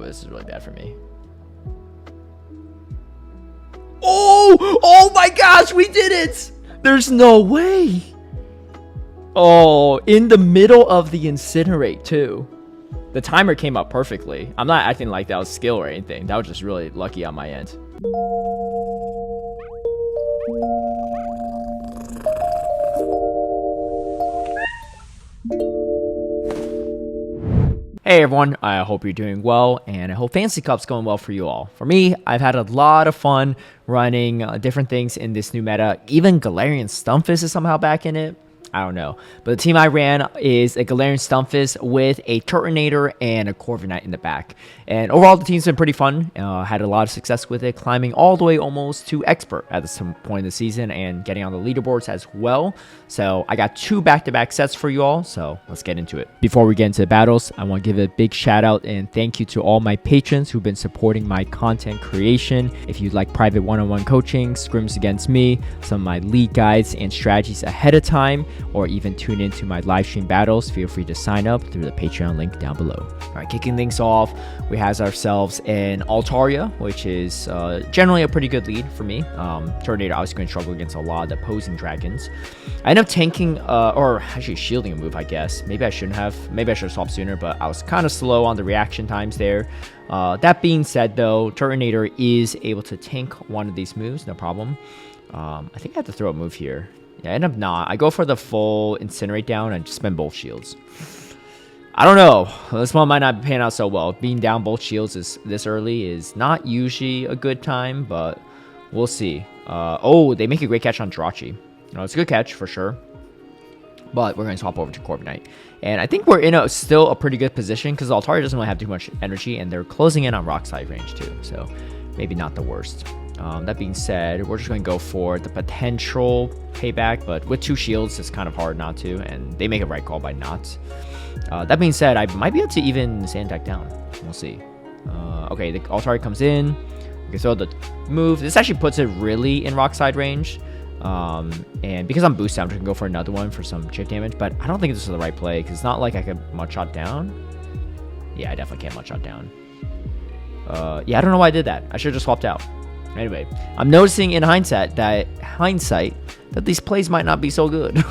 but this is really bad for me. Oh my gosh, we did it! There's no way. Oh, in the middle of the Incinerate too. The timer came up perfectly. I'm not acting like that was skill or anything. That was just really lucky on my end. Hey everyone, I hope you're doing well, and I hope Fantasy Cup's going well for you all. For me, I've had a lot of fun running different things in this new meta. Even Galarian Stunfisk is somehow back in it. I don't know. But the team I ran is a Galarian Stunfisk with a Turtonator and a Corviknight in the back. And overall, the team's been pretty fun. Had a lot of success with it, climbing all the way almost to Expert at some point in the season and getting on the leaderboards as well. So I got 2 back-to-back sets for you all, so let's get into it. Before we get into the battles, I want to give a big shout out and thank you to all my patrons who've been supporting my content creation. If you'd like private one-on-one coaching, scrims against me, some of my league guides and strategies ahead of time, or even tune into my live stream battles, feel free to sign up through the Patreon link down below. All right, kicking things off, we have ourselves an Altaria, which is generally a pretty good lead for me. Turtonator obviously going to struggle against a lot of the opposing dragons. I ended up tanking, or actually shielding a move, I guess. Maybe I shouldn't have. Maybe I should have swapped sooner, but I was kind of slow on the reaction times there. That being said, though, Turtonator is able to tank one of these moves, no problem. I think I have to throw a move here. Yeah, I end up not. I go for the full Incinerate down and just spend both shields. I don't know. This one might not pan out so well. Being down both shields this early is not usually a good time, but we'll see. Oh, they make a great catch on Jirachi. It's a good catch for sure. But we're going to swap over to Corviknight. And I think we're in still a pretty good position because Altaria doesn't really have too much energy, and they're closing in on Rock Slide range too. So maybe not the worst. That being said, we're just going to go for the potential payback, but with 2 shields, it's kind of hard not to, and they make a right call by not. That being said, I might be able to even Sand Attack down. We'll see. Okay, the Altaria comes in. We can throw the move. This actually puts it really in Rock Slide range. And because I'm boosted, I'm just going to go for another one for some chip damage, but I don't think this is the right play because it's not like I can Mudshot down. Yeah, I definitely can't Mudshot down. Yeah, I don't know why I did that. I should have just swapped out. Anyway, I'm noticing in hindsight that these plays might not be so good.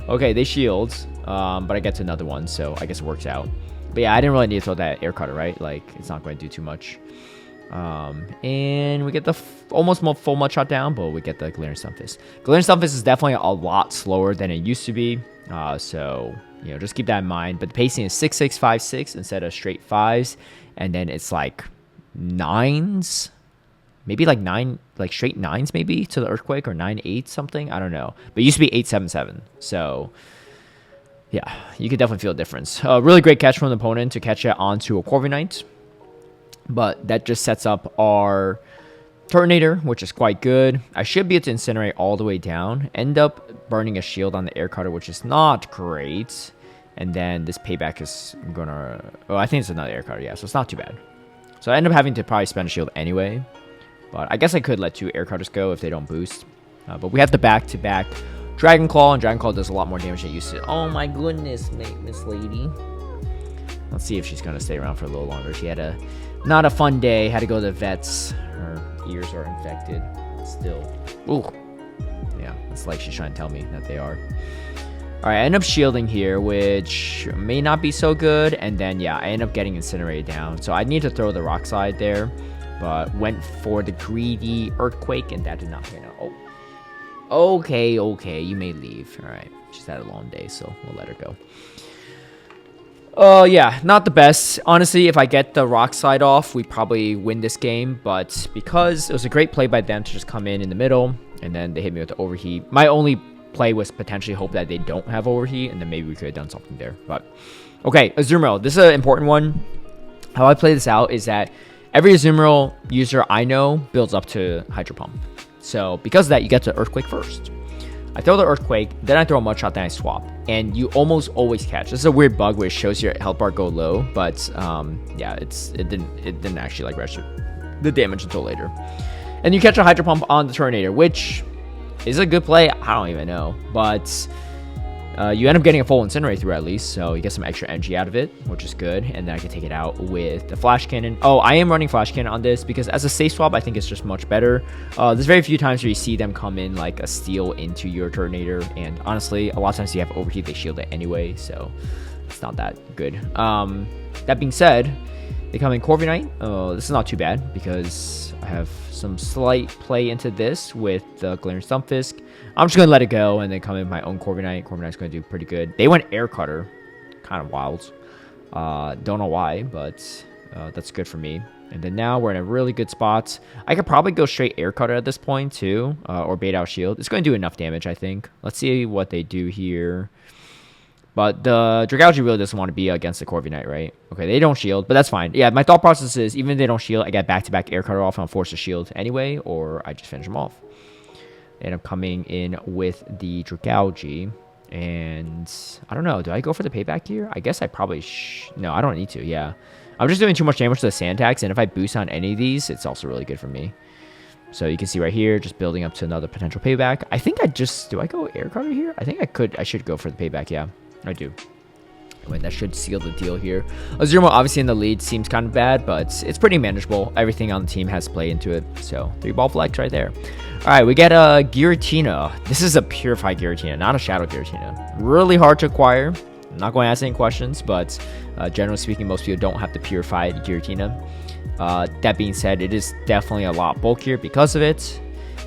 Okay, they shield, but I get to another one, so I guess it works out. But yeah, I didn't really need to throw that air cutter, right? Like, it's not going to do too much. And we get the almost full Mudshot down, but we get the Galarian Stunfisk. Galarian Stunfisk is definitely a lot slower than it used to be, so just keep that in mind. But the pacing is 6-6-5-6 instead of straight 5s, and then it's like 9s. Maybe like 9, like straight 9s maybe to the Earthquake, or 9-8 something. I don't know. But it used to be 8-7-7. So yeah, you could definitely feel a difference. Really great catch from the opponent to catch it onto a Corviknight. But that just sets up our Turtonator, which is quite good. I should be able to Incinerate all the way down. End up burning a shield on the air cutter, which is not great. And then this payback is gonna... Oh, I think it's another air cutter, yeah. So it's not too bad. So I end up having to probably spend a shield anyway. But I guess I could let 2 air cutters go if they don't boost. But we have the back-to-back Dragon Claw, and Dragon Claw does a lot more damage than it used to. Oh my goodness, Miss Lady. Let's see if she's going to stay around for a little longer. She had not a fun day. Had to go to the vets. Her ears are infected still. Ooh. Yeah, it's like she's trying to tell me that they are. All right, I end up shielding here, which may not be so good. And then, yeah, I end up getting Incinerated down. So I need to throw the Rock Slide there. But went for the greedy Earthquake, and that did not pan out. Oh. Okay, you may leave. All right. She's had a long day, so we'll let her go. Yeah, not the best. Honestly, if I get the Rock Slide off, we probably win this game. But because it was a great play by them to just come in the middle, and then they hit me with the Overheat. My only play was potentially hope that they don't have Overheat, and then maybe we could have done something there. But okay, Azumarill. This is an important one. How I play this out is that every Azumarill user I know builds up to Hydro Pump. So because of that, you get to Earthquake first. I throw the Earthquake, then I throw a Mudshot, then I swap. And you almost always catch. This is a weird bug where it shows your health bar go low, but yeah, it didn't actually like register the damage until later. And you catch a Hydro Pump on the Turtonator, which is a good play. I don't even know, but You end up getting a full Incinerate through at least, so you get some extra energy out of it, which is good. And then I can take it out with the Flash Cannon. Oh, I am running Flash Cannon on this because as a safe swap, I think it's just much better. There's very few times where you see them come in like a steal into your Turtonator, and honestly, a lot of times you have Overheat, they shield it anyway, so it's not that good. That being said, they come in Corviknight. This is not too bad because I have some slight play into this with the Galarian Stunfisk. I'm just going to let it go and then come in with my own Corviknight. Corviknight's going to do pretty good. They went Air Cutter. Kind of wild. Don't know why, but that's good for me. And then now we're in a really good spot. I could probably go straight Air Cutter at this point too, or bait out Shield. It's going to do enough damage, I think. Let's see what they do here. But the Dragalge really doesn't want to be against the Corviknight, right? Okay, they don't shield, but that's fine. Yeah, my thought process is even if they don't shield, I get back-to-back Air Cutter off and I'm forced to shield anyway, or I just finish them off. And I'm coming in with the Dragalge. And I don't know. Do I go for the payback here? I guess I probably no, I don't need to. Yeah. I'm just doing too much damage to the sand tags. And if I boost on any of these, it's also really good for me. So you can see right here, just building up to another potential payback. I think do I go Air Cutter here? I think I should go for the payback. Yeah, I do. Wait, that should seal the deal here. Azumarill obviously in the lead seems kind of bad, but it's pretty manageable. Everything on the team has play into it. So 3-ball flex right there. All right, we get a Giratina. This is a purified Giratina, not a Shadow Giratina. Really hard to acquire. I'm not going to ask any questions, but generally speaking, most people don't have the purified Giratina. That being said, it is definitely a lot bulkier because of it.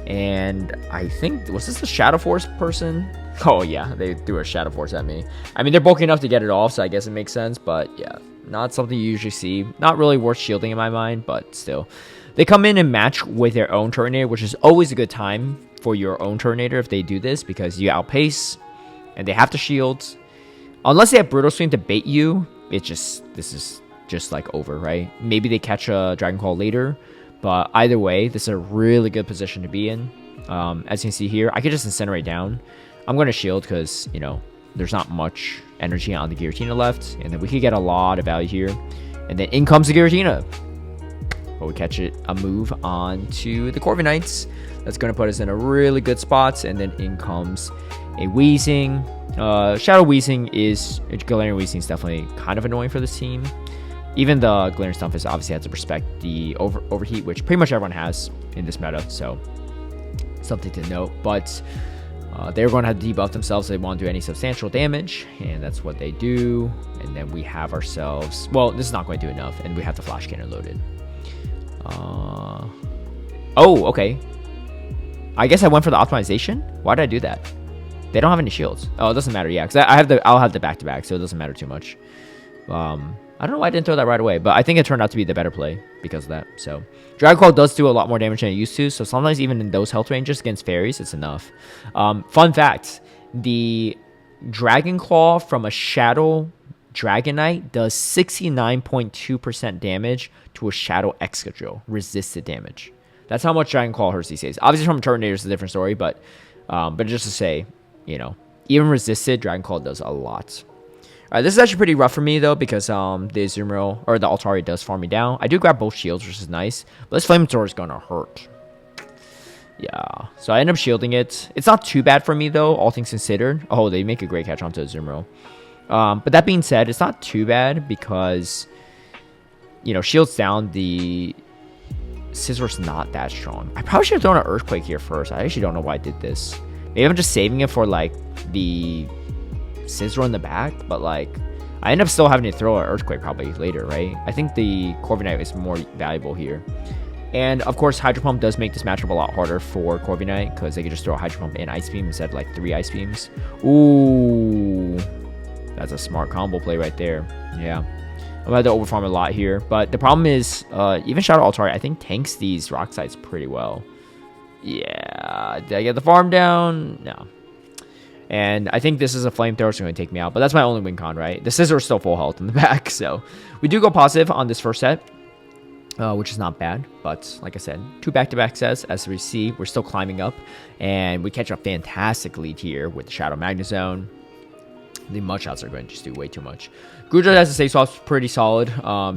And I think, was this the Shadow Force person? Oh yeah, they threw a Shadow Force at me. I mean, they're bulky enough to get it off, so I guess it makes sense. But yeah, not something you usually see. Not really worth shielding in my mind, but still. They come in and match with their own Turtonator, which is always a good time for your own Turtonator if they do this, because you outpace, and they have to shield. Unless they have Brutal Swing to bait you, this is just like over, right? Maybe they catch a Dragon Claw later, but either way, this is a really good position to be in. As you can see here, I could just Incinerate down. I'm going to shield because, you know, there's not much energy on the Giratina left. And then we could get a lot of value here. And then in comes the Giratina. But we catch it a move on to the Corviknights. That's going to put us in a really good spot. And then in comes a Weezing. Shadow Weezing Galarian Weezing is definitely kind of annoying for this team. Even the Galarian Stunfisk obviously has to respect the overheat, which pretty much everyone has in this meta. So something to note. But they're going to have to debuff themselves if they want to do any substantial damage, and that's what they do. And then we have ourselves, well, this is not going to do enough, and we have the Flash Cannon loaded. Oh, okay. I guess I went for the optimization. Why did I do that? They don't have any shields. Oh, it doesn't matter. Yeah, because I'll have the back-to-back, so it doesn't matter too much. I don't know why I didn't throw that right away, but I think it turned out to be the better play because of that. So Dragon Claw does do a lot more damage than it used to, so sometimes even in those health ranges against fairies, it's enough. Fun fact, the Dragon Claw from a Shadow Dragonite does 69.2% damage to a Shadow Excadrill, resisted damage. That's how much Dragon Claw hurts these days. Obviously from Turtonator is a different story, but just to say, you know, even resisted, Dragon Claw does a lot. Alright, this is actually pretty rough for me, though, because the Azumarill, or the Altaria does farm me down. I do grab both shields, which is nice, but this Flamethrower is going to hurt. Yeah, so I end up shielding it. It's not too bad for me, though, all things considered. Oh, they make a great catch onto Azumarill. But that being said, it's not too bad because, you know, shields down, the Scizor's not that strong. I probably should have thrown an Earthquake here first. I actually don't know why I did this. Maybe I'm just saving it for, like, the Scizor in the back, but like I end up still having to throw an Earthquake probably later, right? I think the Corviknight is more valuable here. And of course, Hydro Pump does make this matchup a lot harder for Corviknight because they can just throw a Hydro Pump and Ice Beam instead of like 3 Ice Beams. Ooh, that's a smart combo play right there. Yeah, I'm gonna have to overfarm a lot here, but the problem is even Shadow Altaria I think tanks these rock sites pretty well. Yeah, did I get the farm down? No. And I think this is a Flamethrower, so it's going to take me out. But that's my only win con, right? The Scizor is still full health in the back. So we do go positive on this first set, which is not bad. But like I said, 2 back-to-back sets. As we see, we're still climbing up. And we catch a fantastic lead here with the Shadow Magnezone. The Mudshots are going to just do way too much. Goodra as a safe swap is pretty solid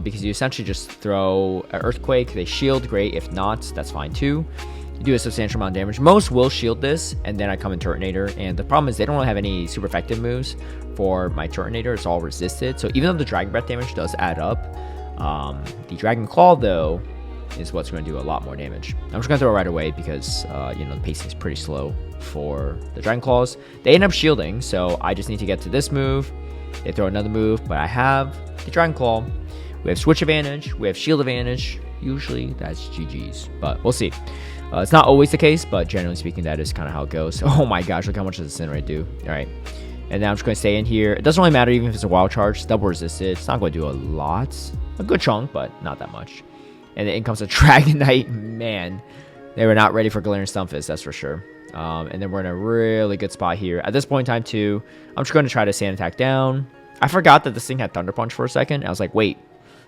because you essentially just throw an Earthquake. They shield, great. If not, that's fine too. you do a substantial amount of damage. Most will shield this, and then I come in Turtonator. And the problem is they don't really have any super effective moves for my Turtonator. It's all resisted. So even though the Dragon Breath damage does add up, the Dragon Claw, though, is what's going to do a lot more damage. I'm just going to throw it right away because, you know, the pacing is pretty slow for the Dragon Claws. They end up shielding, so I just need to get to this move. They throw another move, but I have the Dragon Claw. We have Switch advantage. We have Shield advantage. Usually, that's GG's, but we'll see. It's not always the case, but generally speaking, that is kind of how it goes. Oh my gosh, look how much does Incinerate do. All right. And now I'm just going to stay in here. It doesn't really matter even if it's a Wild Charge. It's double resisted. It's not going to do a lot. A good chunk, but not that much. And then in comes a Dragonite. Man, they were not ready for Galarian Stunfisk, that's for sure. And then we're in a really good spot here. At this point in time, too, I'm just going to try to Sand Attack down. I forgot that this thing had Thunder Punch for a second. I was like, wait.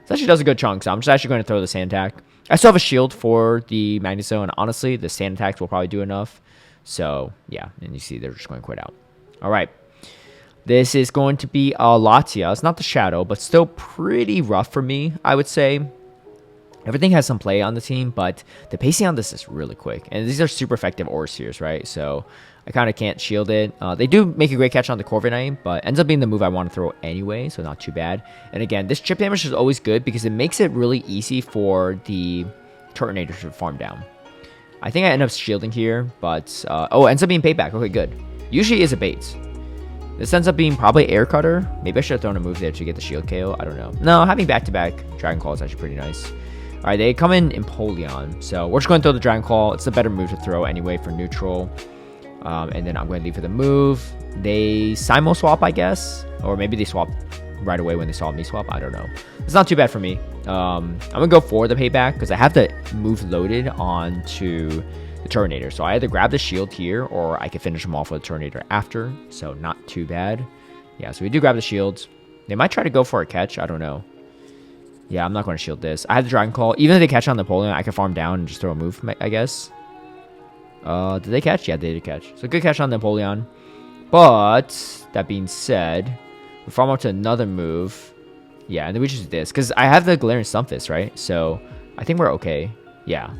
This actually does a good chunk, so I'm just actually going to throw the Sand Attack. I still have a shield for the Magnezone, and honestly, the Sand Attacks will probably do enough. So, yeah, and you see they're just going to quit out. All right. This is going to be a Latias. It's not the Shadow, but still pretty rough for me, I would say. Everything has some play on the team, but the pacing on this is really quick. And these are super effective Aura Spheres, right? So I kind of can't shield it. They do make a great catch on the Corviknight, but ends up being the move I want to throw anyway, so not too bad. And again, this chip damage is always good because it makes it really easy for the Turtonator to farm down. I think I end up shielding here, but... oh, it ends up being payback. Okay, good. Usually is a bait. This ends up being probably Air Cutter. Maybe I should have thrown a move there to get the shield KO. I don't know. No, having back-to-back Dragon Claw is actually pretty nice. All right, they come in Empoleon. So we're just going to throw the Dragon Claw. It's a better move to throw anyway for neutral. And then I'm going to leave for the move. They Simo swap, I guess. Or maybe they swap right away when they saw me swap. I don't know. It's not too bad for me. I'm going to go for the payback because I have the move loaded onto the Turtonator. So I either grab the shield here or I can finish him off with the Turtonator after. So not too bad. Yeah, so we do grab the shields. They might try to go for a catch. I don't know. Yeah, I'm not going to shield this. I have the Dragon Claw. Even if they catch on Napoleon, I can farm down and just throw a move, I guess. Did they catch? Yeah, they did catch. So good catch on Napoleon. But, that being said, we farm up to another move. Yeah, and then we just do this. Because I have the Galarian Stunfisk, right? So, I think we're okay. Yeah.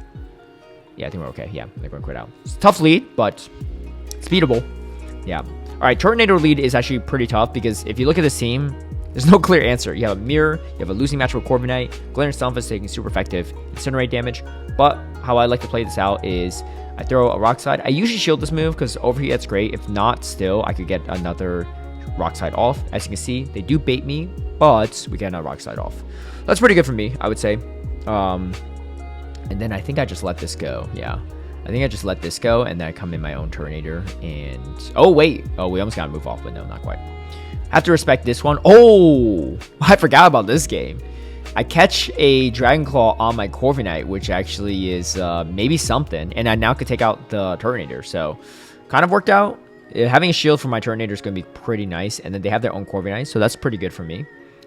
Yeah, I think we're okay. Yeah, they're going to quit out. It's a tough lead, but speedable. Yeah. Alright, Turtonator lead is actually pretty tough because if you look at this team, there's no clear answer. You have a Mirror, you have a losing match with Corviknight, Galarian Stunfisk taking super effective Incinerate damage. But how I like to play this out is I throw a Rock Slide. I usually shield this move because overheat that's great. If not, still, I could get another Rock Slide off. As you can see, they do bait me, but we get another Rock Slide off. That's pretty good for me, I would say. And then I think I just let this go. Yeah. I think I just let this go, and then I come in my own Turtonator, and... Oh, wait. Oh, we almost got to move off, but no, not quite. Have to respect this one. Oh! I forgot about this game. I catch a Dragon Claw on my Corviknight, which actually is maybe something, and I now could take out the Turtonator, so kind of worked out. Having a shield for my Turtonator is going to be pretty nice, and then they have their own Corviknight, so that's pretty good for me.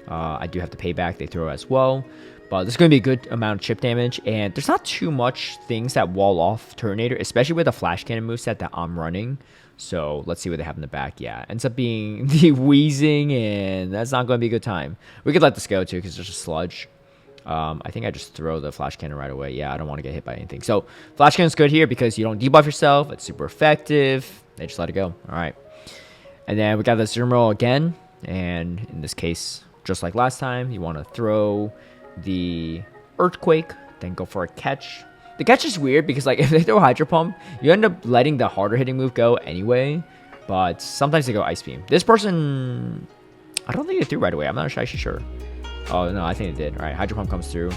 I do have to pay back. They throw as well. But there's going to be a good amount of chip damage, and there's not too much things that wall off Turtonator, especially with the Flash Cannon moveset that I'm running. So let's see what they have in the back. Yeah, ends up being the Wheezing, and that's not going to be a good time. We could let this go, too, because there's a Sludge. I think I just throw the Flash Cannon right away. Yeah, I don't want to get hit by anything. So Flash Cannon's good here because you don't debuff yourself. It's super effective. They just let it go. All right. And then we got the Azumarill again, and in this case, just like last time, you want to throw the Earthquake, then go for a catch. The catch is weird because like if they throw Hydro Pump, you end up letting the harder hitting move go anyway, but sometimes they go Ice Beam. This person, I don't think they threw right away. I'm not actually sure. Oh no, I think they did. All right, Hydro Pump comes through.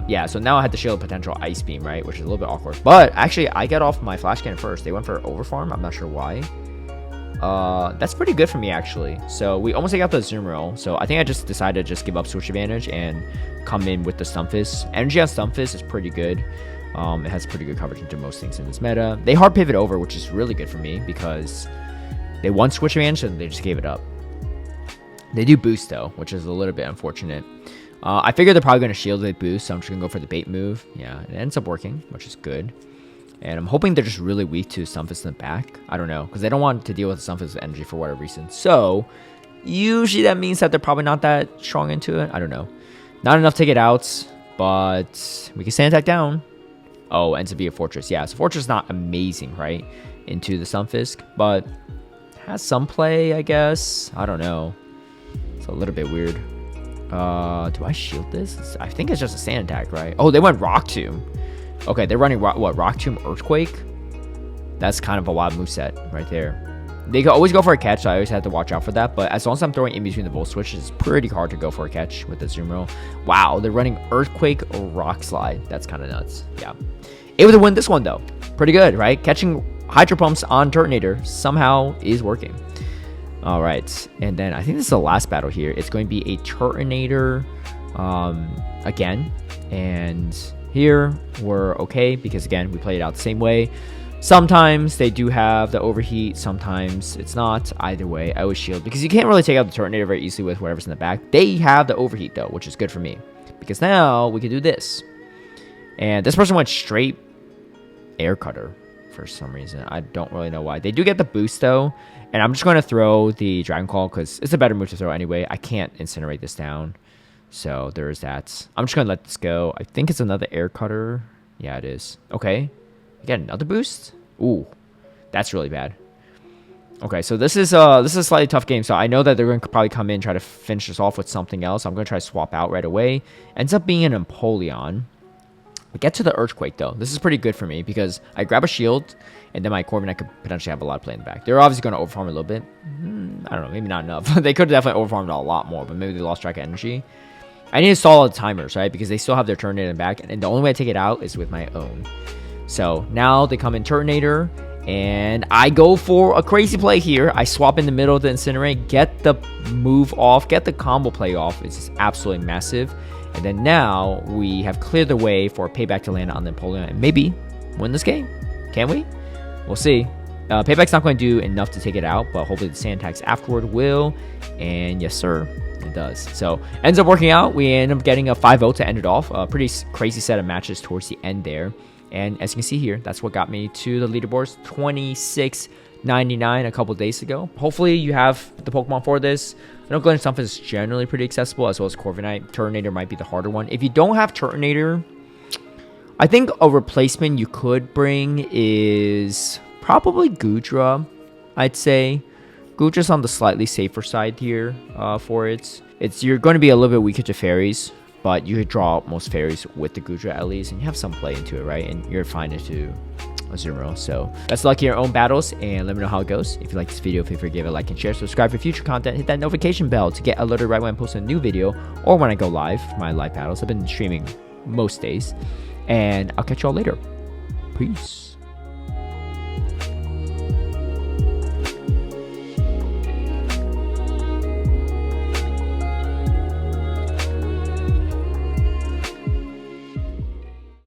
Yeah, so now I had to shield potential Ice Beam, right, which is a little bit awkward, but actually I got off my Flash Cannon first. They went for Overfarm. I'm not sure why. That's pretty good for me, actually. So we almost take out the Azumarill. So I think I just decided to just give up Switch Advantage and come in with the Stunfisk. Energy on Stunfisk is pretty good. It has pretty good coverage into most things in this meta. They hard pivot over, which is really good for me because they won Switch Advantage and they just gave it up. They do boost, though, which is a little bit unfortunate. I figured they're probably going to shield the boost, so I'm just going to go for the bait move. Yeah, it ends up working, which is good. And I'm hoping they're just really weak to Stunfisk in the back. I don't know, because they don't want to deal with Stunfisk energy for whatever reason. So, usually that means that they're probably not that strong into it. I don't know. Not enough to get out, but we can Sand Attack down. Oh, ends up being a Fortress. Yeah, so Fortress is not amazing, right? Into the Stunfisk, but has some play, I guess. I don't know. It's a little bit weird. Do I shield this? I think it's just a Sand attack, right? Oh, they went Rock Tomb. Okay, they're running what? Rock Tomb, Earthquake? That's kind of a wild moveset right there. They can always go for a catch, so I always have to watch out for that. But as long as I'm throwing in between the Volt Switch, it's pretty hard to go for a catch with the Azumarill. Wow, they're running Earthquake or Rock Slide. That's kind of nuts. Yeah. Able to win this one, though. Pretty good, right? Catching Hydro Pumps on Turtonator somehow is working. All right. And then I think this is the last battle here. It's going to be a Turtonator again. And here we're okay because, again, we played it out the same way. Sometimes they do have the overheat, sometimes it's not. Either way, I always shield because you can't really take out the Turtonator very easily with whatever's in the back. They have the overheat though, which is good for me because now we can do this. And this person went straight Air Cutter for some reason. I don't really know why. They do get the boost though, and I'm just going to throw the Dragon Claw because it's a better move to throw anyway. I can't incinerate this down, so there's that. I'm just going to let this go. I think it's another Air Cutter. Yeah, it is. Okay. You get another boost? Ooh, that's really bad. Okay, so this is a slightly tough game. So I know that they're going to probably come in and try to finish this off with something else. I'm going to try to swap out right away. Ends up being an Empoleon. We get to the Earthquake, though. This is pretty good for me because I grab a shield, and then my Corviknight could potentially have a lot of play in the back. They're obviously going to overfarm a little bit. I don't know, maybe not enough. They could have definitely overfarmed a lot more, but maybe they lost track of energy. I need to stall all the timers, right? Because they still have their Turtonator in the back, and the only way I take it out is with my own. So now they come in Turtonator, and I go for a crazy play here. I swap in the middle of the Incinerate, get the move off, get the combo play off. It's just absolutely massive. And then now we have cleared the way for Payback to land on the Empoleon and maybe win this game. Can we? We'll see. Payback's not going to do enough to take it out, but hopefully the Sand attacks afterward will. And yes, sir, it does. So ends up working out. We end up getting a 5-0 to end it off. A pretty crazy set of matches towards the end there. And as you can see here, that's what got me to the leaderboards, 26.99 a couple days ago. Hopefully you have the Pokemon for this. I know Galarian Stunfisk is generally pretty accessible, as well as Corviknight. Turtonator might be the harder one. If you don't have Turtonator, I think a replacement you could bring is probably Goodra, I'd say. Goodra's on the slightly safer side here for it. You're going to be a little bit weaker to fairies, but you could draw out most fairies with the Goodra at least, and you have some play into it, right? And you're fine into Azumarill. So best of luck in your own battles, and let me know how it goes. If you like this video, feel free to give it a like and share. Subscribe for future content. Hit that notification bell to get alerted right when I post a new video or when I go live for my live battles. I've been streaming most days, and I'll catch you all later. Peace.